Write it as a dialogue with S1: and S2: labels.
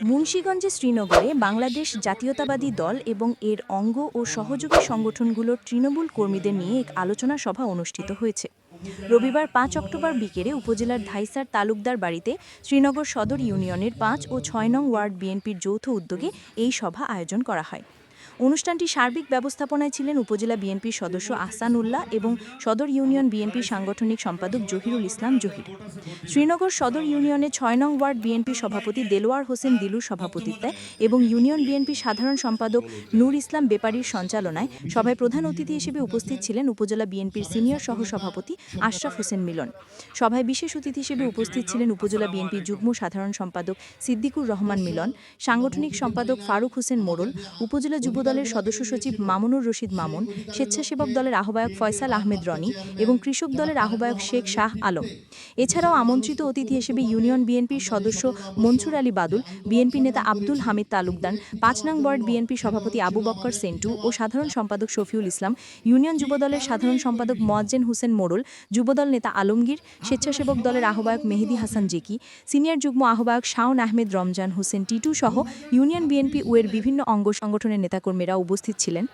S1: মুন্সিগঞ্জে শ্রীনগরে বাংলাদেশ জাতীয়তাবাদী দল এবং এর অঙ্গ ও সহযোগী সংগঠনগুলোর তৃণমূল কর্মীদের নিয়ে এক আলোচনা সভা অনুষ্ঠিত হয়েছে। রবিবার ৫ অক্টোবর বিকেলে উপজেলার ধাইসার তালুকদার বাড়িতে শ্রীনগর সদর ইউনিয়নের ৫ ও ৬ নং ওয়ার্ড বিএনপির যৌথ উদ্যোগে এই সভা আয়োজন করা হয়। অনুষ্ঠানটি সার্বিক ব্যবস্থাপনায় ছিলেন উপজেলা বিএনপির সদস্য আহসান উল্লাহ এবং সদর ইউনিয়ন বিএনপির সাংগঠনিক সম্পাদক জহিরুল ইসলাম জহির। শ্রীনগর সদর ইউনিয়নের ৬ নং ওয়ার্ড বিএনপির সভাপতি দেলোয়ার হোসেন দিলুর সভাপতিত্বে এবং ইউনিয়ন বিএনপির সাধারণ সম্পাদক নূর ইসলাম বেপারীর সঞ্চালনায় সভায় প্রধান অতিথি হিসেবে উপস্থিত ছিলেন উপজেলা বিএনপির সিনিয়র সহসভাপতি আশরাফ হোসেন মিলন। সভায় বিশেষ অতিথি হিসেবে উপস্থিত ছিলেন উপজেলা বিএনপির যুগ্ম সাধারণ সম্পাদক সিদ্দিকুর রহমান মিলন, সাংগঠনিক সম্পাদক ফারুক হোসেন মোড়ল, উপজেলা যুব দলের সদস্য সচিব মামুনুর রশিদ মামুন, স্বেচ্ছাসেবক দলের আহ্বায়ক ফয়সাল আহমেদ রনি এবং কৃষক দলের আহ্বায়ক শেখ শাহ আলম। এছাড়াও আমন্ত্রিত অতিথি হিসেবে ইউনিয়ন বিএনপির সদস্য মনসুর আলী বাদুল, বিএনপি নেতা আব্দুল হামিদ তালুকদার, ৫ নং ওয়ার্ড বিএনপি সভাপতি আবু বক্কর সেন্টু ও সাধারণ সম্পাদক শফিউল ইসলাম, ইউনিয়ন যুবদলের সাধারণ সম্পাদক মোয়াজ্জেম হোসেন মোড়ল, যুবদল নেতা আলমগীর, স্বেচ্ছাসেবক দলের আহ্বায়ক মেহেদি হাসান জেকি, সিনিয়র যুগ্ম আহ্বায়ক শাওন আহমেদ রমজান হোসেন টিটু সহ ইউনিয়ন বিএনপি ও এর বিভিন্ন অঙ্গ সংগঠনের নেতাকর্মীরা উপস্থিত ছিলেন।